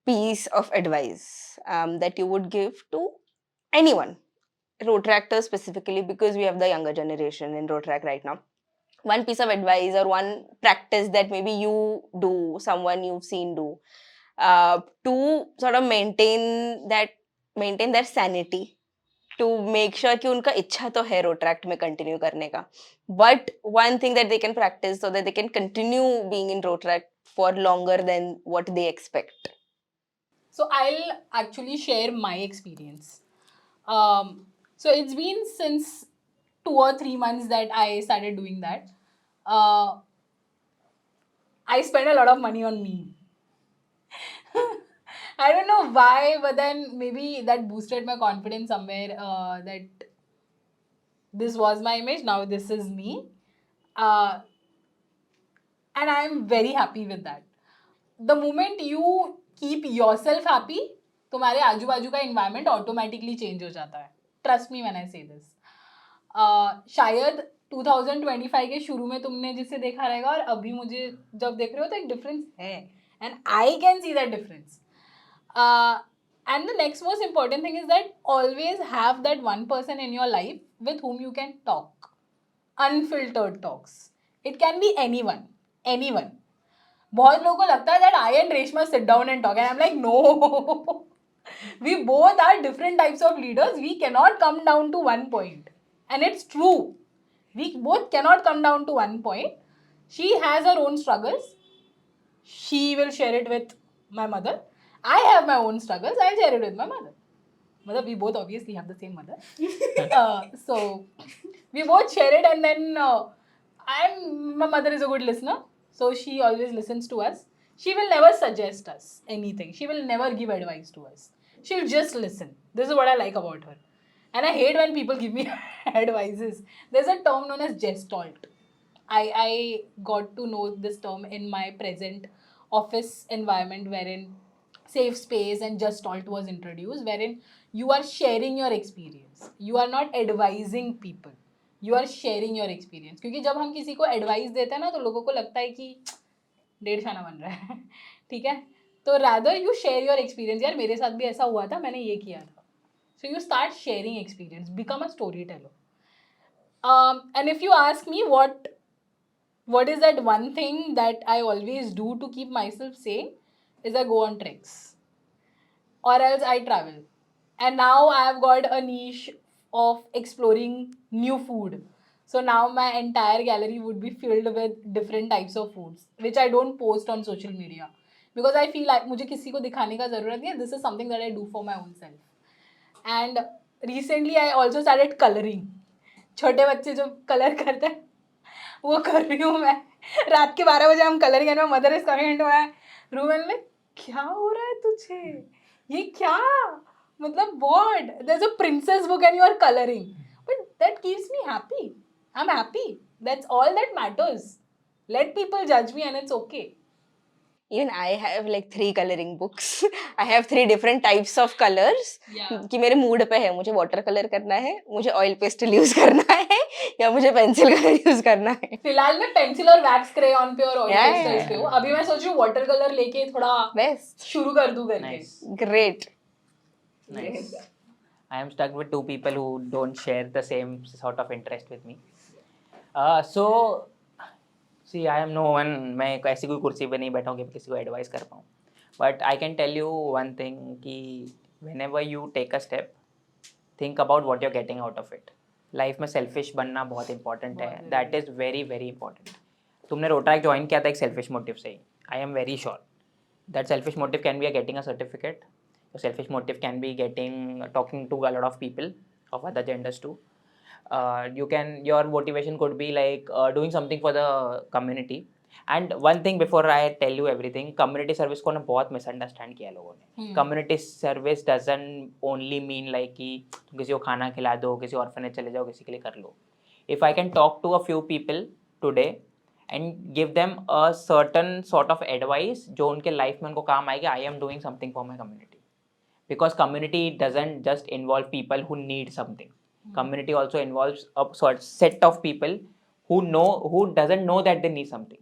piece of advice that you would give to anyone, Rotractors specifically, because we have the younger generation in Rotract right now? One piece of advice or one practice that maybe you do, someone you've seen do, to sort of maintain their sanity, to make sure कि उनका इच्छा तो है Rotract में continue करने का, but one thing that they can practice so that they can continue being in Rotract for longer than what they expect. So I'll actually share my experience. So it's been since 2 or 3 months that I started doing that. I spent a lot of money on me. I don't know why, but then maybe that boosted my confidence somewhere, that this was my image, now this is me. And I'm very happy with that. The moment you keep yourself happy, तुम्हारे आजू बाजू का environment automatically change हो जाता है. Trust me when I say this. शायद 2025 के शुरू में तुमने जिसे देखा रहेगा और अभी मुझे जब देख रहे हो तो एक difference है, and I can see that difference. And the next most important thing is that always have that one person in your life with whom you can talk. Unfiltered talks. It can be anyone. बहुत लोगों को लगता है that I and Reshma sit down and talk, and I'm like, no. We both are different types of leaders. We cannot come down to one point. And it's true. We both cannot come down to one point. She has her own struggles. She will share it with my mother. I have my own struggles. I'll share it with my mother. We both obviously have the same mother. So we both share it, and then my mother is a good listener. So she always listens to us. She will never suggest us anything. She will never give advice to us. She'll just listen. This is what I like about her. And I hate when people give me advices. There's a term known as gestalt. I got to know this term in my present office environment, wherein safe space and gestalt was introduced, wherein you are sharing your experience. You are not advising people. You are sharing your experience. क्योंकि जब हम किसी को advice देते हैं ना तो लोगों को लगता है कि डेढ़ शाना बन रहा है, ठीक है? तो rather you share your experience. यार मेरे साथ भी ऐसा हुआ था, मैंने ये किया था. So you start sharing experience. Become a storyteller. And if you ask me what is that one thing that I always do to keep myself sane, is I go on treks. Or else I travel. And now I have got a niche of exploring new food. So now my entire gallery would be filled with different types of foods, which I don't post on social media. Because I feel like मुझे किसी को दिखाने का ज़रूरत नहीं है. This is something that I do for my own self. And recently I also started coloring. छोटे बच्चे जो कलर करते हैं वो कर रही हूँ मैं. रात के 12 बजे हम colouring and my mother is coming into my room and like क्या हो रहा है तुझे, ये क्या, मतलब what, there is a princess book and you are colouring, but that keeps me happy. I am happy. That's all that matters. Let people जज me and it's okay. Even I have like 3 coloring books. I have 3 different types of colors. Yeah. कि मेरे mood पे है, मुझे water colour करना है, मुझे oil pastel use करना है, या मुझे पेंसिल का यूज करना है. फिलहाल मैं पेंसिल और वैक्स क्रेयॉन पे और ऑयल Yeah, पेस्टल्स yeah, पे हूँ. yeah. अभी मैं सोच रही हूँ वाटर कलर लेके थोड़ा बेस्ट. शुरू कर दूँ करके. Nice. Great. Nice. I am stuck with two people who don't share the same sort of interest with me. So, see, I am no one. मैं ऐसी कोई कुर्सी पे नहीं बैठा हूँ कि किसी को एडवाइस कर पाऊँ. But I can tell you one thing कि whenever you take a step, think about what you're getting out of it. Life में सेल्फिश बनना बहुत इंपॉर्टेंट है. That is very very important. तुमने रोट्रैक ज्वाइन किया था एक सेल्फिश मोटिव से ही. I am very sure that selfish motive can be getting a certificate. Selfish motive can be getting talking to a lot of people of other genders too. Your motivation could be like doing something for the community. And one thing before I tell you everything, community service को ना बहुत misunderstand किया लोगों ने. Community service doesn't only mean like कि तुम किसी को खाना खिला दो, किसी orphanage चले जाओ, किसी के लिए कर लो. If I can talk to a few people today and give them a certain sort of advice जो उनके life में उनको काम आएगी, I am doing something for my community. Because community doesn't just involve people who need something. Community also involves a set of people who doesn't know that they need something.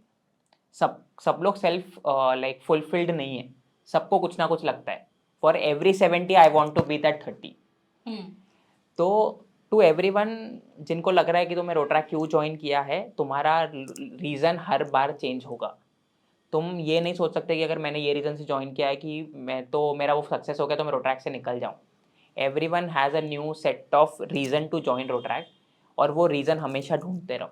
सब लोग self like fulfilled नहीं है. सबको कुछ ना कुछ लगता है. For every 70 I want to be that 30. तो टू एवरीवन जिनको लग रहा है कि तुम्हें रोट्रैक क्यों ज्वाइन किया है, तुम्हारा रीज़न हर बार चेंज होगा. तुम ये नहीं सोच सकते कि अगर मैंने ये रीज़न से ज्वाइन किया है कि मेरा वो सक्सेस हो गया तो मैं रोट्रैक से निकल जाऊँ. Everyone has a new set of reason to join Rotaract और वो रीज़न हमेशा ढूंढते रहो.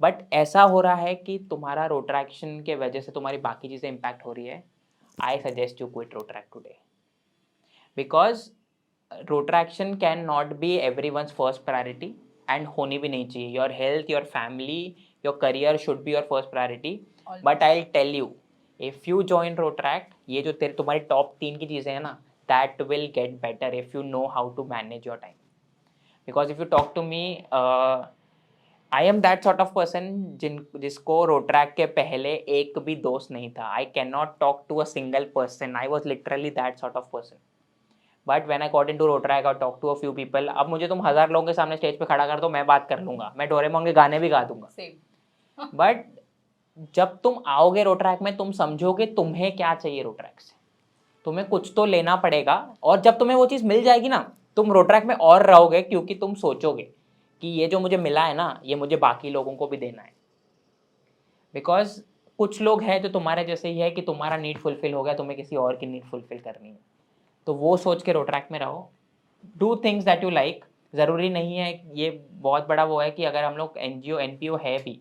बट ऐसा हो रहा है कि तुम्हारा रोट्रैक्शन के वजह से तुम्हारी बाकी चीज़ें इम्पैक्ट हो रही है. I suggest you quit Rotaract today because Rotaract can not be everyone's first priority and होनी भी नहीं चाहिए. Your health, your family, your career should be your first priority. But I tell you, if you join Rotaract, ये जो तुम्हारी top 3 की चीज़ें हैं ना, that will get better if you know how to manage your time. Because if you talk to me, I am that sort of person जिसको Rotaract के पहले एक भी दोस्त नहीं था. I can not talk to a single person. I was literally that sort of person. But when I got into Rotaract और talk to a few people, अब मुझे तुम 1000 लोगों के सामने स्टेज पे खड़ा कर दो, मैं बात कर लूँगा, मैं डोरेमोन के गाने भी गा दूंगा. बट जब तुम आओगे रोट्रैक में, तुम समझोगे तुम्हें क्या चाहिए रोट्रैक से. तुम्हें कुछ तो लेना पड़ेगा और जब तुम्हें वो चीज़ मिल जाएगी ना, तुम रोट्रैक में और रहोगे क्योंकि तुम सोचोगे कि ये जो मुझे मिला है ना, ये मुझे बाकी लोगों को भी देना है. बिकॉज कुछ लोग हैं जो तुम्हारे जैसे ही है कि तुम्हारा नीड फुलफिल हो गया, तुम्हें किसी और की नीड फुलफिल करनी है. तो वो सोच के रोट्रैक में रहो. Do things that you like. ज़रूरी नहीं है, ये बहुत बड़ा वो है कि अगर हम लोग NGO NPO है भी,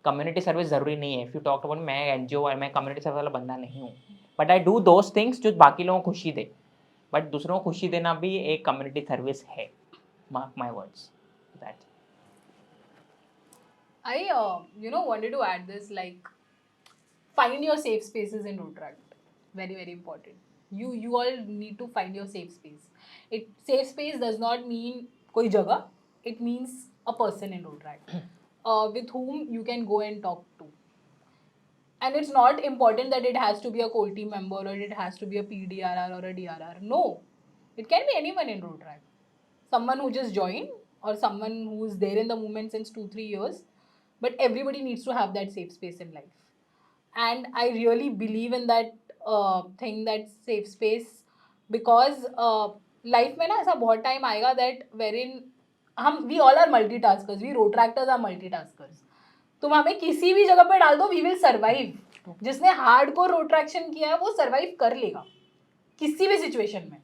कम्युनिटी सर्विस ज़रूरी नहीं है. इफ़ यू टॉक अबाउट, मैं NGO और मैं कम्युनिटी सर्विस वाला बंदा नहीं हूँ. But I do those things जो बाकी लोगों को खुशी दे. बट दूसरों को खुशी देना भी एक कम्युनिटी सर्विस है. Mark my words. That I wanted to add this, like, find your safe spaces in Rotract. Very, very important. You all need to find your safe space. Safe space does not mean koi jagah. It means a person in Rotract with whom you can go and talk to. And it's not important that it has to be a core team member or it has to be a PDRR or a DRR. No, it can be anyone in Rotract. Someone who just joined or someone who's there in the movement since 2-3 years. But everybody needs to have that safe space in life. And I really believe in that thing, that safe space, because life में ना ऐसा बहुत time आएगा that wherein we all are multitaskers. We Rotractors are multitaskers. तुम हमें किसी भी जगह पे डाल दो, we will survive. जिसने hardcore रोट्रैक्शन किया है वो survive कर लेगा किसी भी situation में.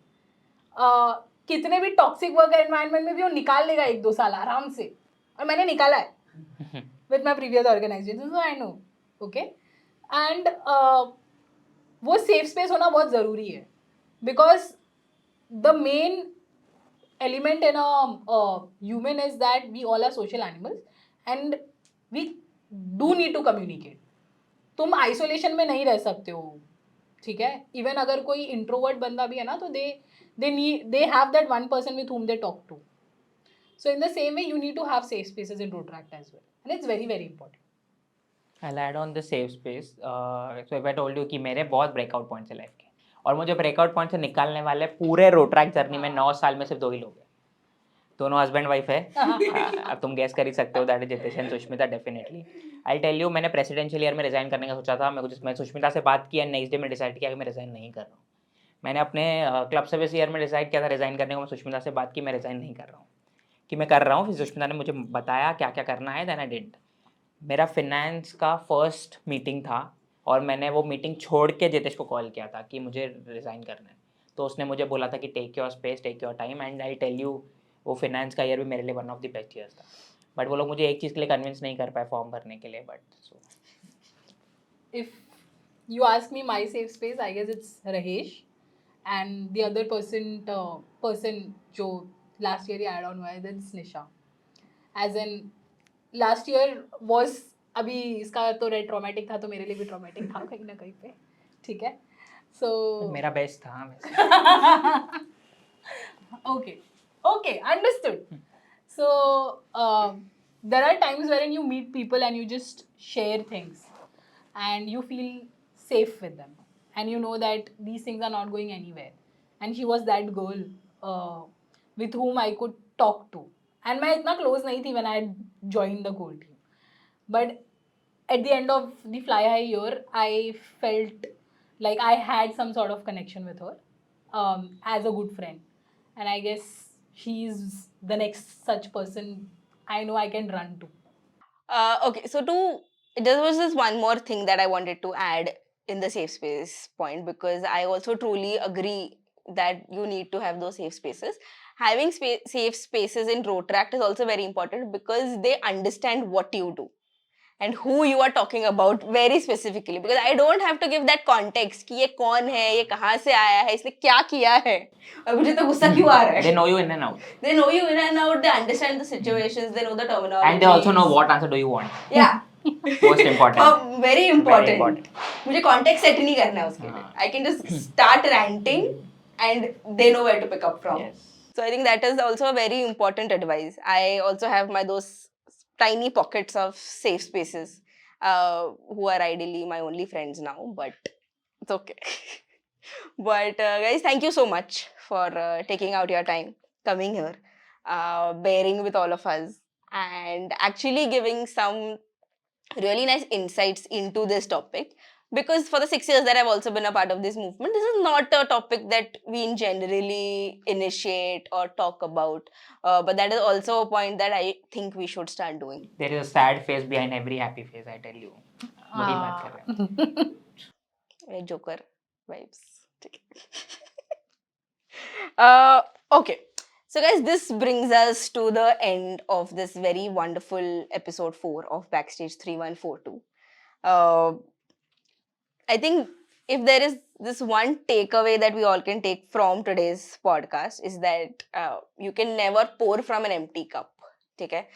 कितने भी टॉक्सिक वर्क एनवायरनमेंट में भी वो निकाल लेगा 1-2 साल आराम से. और मैंने निकाला है with my previous organization, so I know. Okay? And वो safe space होना बहुत ज़रूरी है, because the main element in a human is that we all are social animals and we do need to communicate. तुम isolation में नहीं रह सकते हो, ठीक है. Even अगर कोई introvert बंदा भी है ना, तो they have that one person with whom they talk to. So in the same way, you need to have safe spaces in Rotract as well. And it's very, very important. I'll add on the safe space. So if I told you कि मेरे बहुत breakout points है life के, और मुझे breakout point से निकालने वाले पूरे रोट्रैक जर्नी में 9 साल में सिर्फ 2 ही लोग हैं. दोनों हस्बैंड वाइफ है. अब तुम गैस कर ही सकते हो, that is Jitesh and Sushmita definitely. I tell you, मैंने प्रेसिडेंशियल ईयर में रिजाइन करने का सोचा था. मैं सुष्मिता से बात की एंड नेक्स्ट डे में डिसाइड किया कि मैं रिजाइन नहीं कर रहा हूँ. मैंने अपने क्लब सर्विस ईयर में डिसाइड किया था रिजाइन करने को. मैं सुष्मिता से बात की, मैं रिजाइन नहीं कर रहा हूँ, कि मैं कर रहा हूँ. फिर सुष्मिता ने मुझे बताया क्या क्या करना है, देन आई डिड. मेरा फिनेंस का फर्स्ट मीटिंग था और मैंने वो मीटिंग छोड़ के जितेश को कॉल किया था कि मुझे रिज़ाइन करना है. तो उसने मुझे बोला था कि take your space, take your time. And I tell you, वो फिनेंस का ईयर भी मेरे लिए one of the best years था. बट वो लोग मुझे एक चीज़ के लिए कन्विंस नहीं कर पाए फॉर्म भरने के लिए. But so If you ask me my safe space, I guess it's Rahesh, and the other person जो last year he add on हुआ है, that's Nisha. As in last year was, अभी इसका तो ट्रॉमेटिक था, तो मेरे लिए भी ट्रॉमेटिक था कहीं ना कहीं पे. ठीक है, so मेरा बेस्ट था वैसे. okay, understood. So there are times wherein you meet people and you just share things and you feel safe with them and you know that these things are not going anywhere, and she was that girl with whom I could talk to. And मैं इतना close नहीं थी when I had joined the core team, but at the end of the fly high year I felt like I had some sort of connection with her as a good friend, and I guess she's the next such person I know I can run to. Okay, so there was this one more thing that I wanted to add in the safe space point, because I also truly agree that you need to have those safe spaces. Having safe spaces in Rotract is also very important because they understand what you do and who you are talking about very specifically, because I don't have to give that context कि ये कौन है, ये कहाँ से आया है, इसने क्या किया है, और मुझे तो गुस्सा क्यों आ रहा है. they know you in and out. They know you in and out, they understand the situations, they know the terminology. And they also know what answer do you want. Yeah. Most important. Very important. Very important. मुझे context set नहीं करना है उसके लिए. I can just start ranting and they know where to pick up from. Yes. So I think that is also a very important advice. I also have those tiny pockets of safe spaces who are ideally my only friends now, but it's okay. But guys, thank you so much for taking out your time, coming here, bearing with all of us, and actually giving some really nice insights into this topic. Because for the 6 years that I've also been a part of this movement, this is not a topic that we generally initiate or talk about. But that is also a point that I think we should start doing. There is a sad face behind every happy face, I tell you. वही बात कर रहे हैं. Joker vibes. ठीक है. Okay. So guys, this brings us to the end of this very wonderful episode 4 of Backstage 3142. I think if there is this one takeaway that we all can take from today's podcast is that you can never pour from an empty cup. Okay?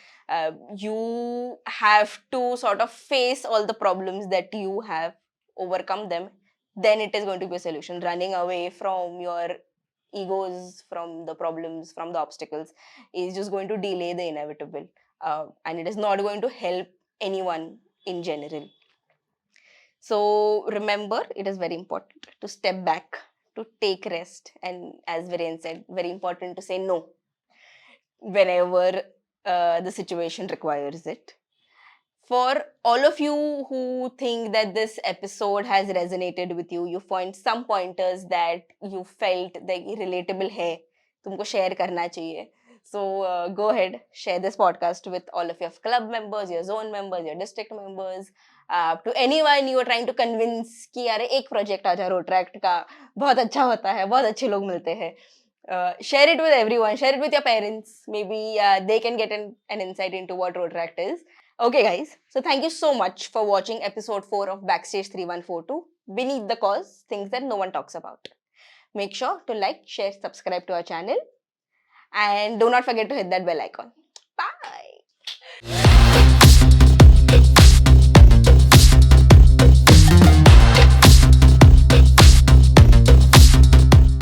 You have to sort of face all the problems that you have, overcome them, then it is going to be a solution. Running away from your egos, from the problems, from the obstacles is just going to delay the inevitable, and it is not going to help anyone in general. So remember, it is very important to step back, to take rest, and as Viren said, very important to say no whenever the situation requires it. For all of you who think that this episode has resonated with you, you find some pointers that you felt that relatable hai, तुमको share करना चाहिए. So go ahead, share this podcast with all of your club members, your zone members, your district members, to anyone you are trying to convince कि यार एक project आ जा Rotract का, बहुत अच्छा होता है, बहुत अच्छे लोग मिलते हैं. Share it with everyone, share it with your parents. Maybe they can get an insight into what Rotract is. Okay guys, so thank you so much for watching episode 4 of Backstage 3142, Beneath the Cause, things that no one talks about. Make sure to like, share, subscribe to our channel, and do not forget to hit that bell icon.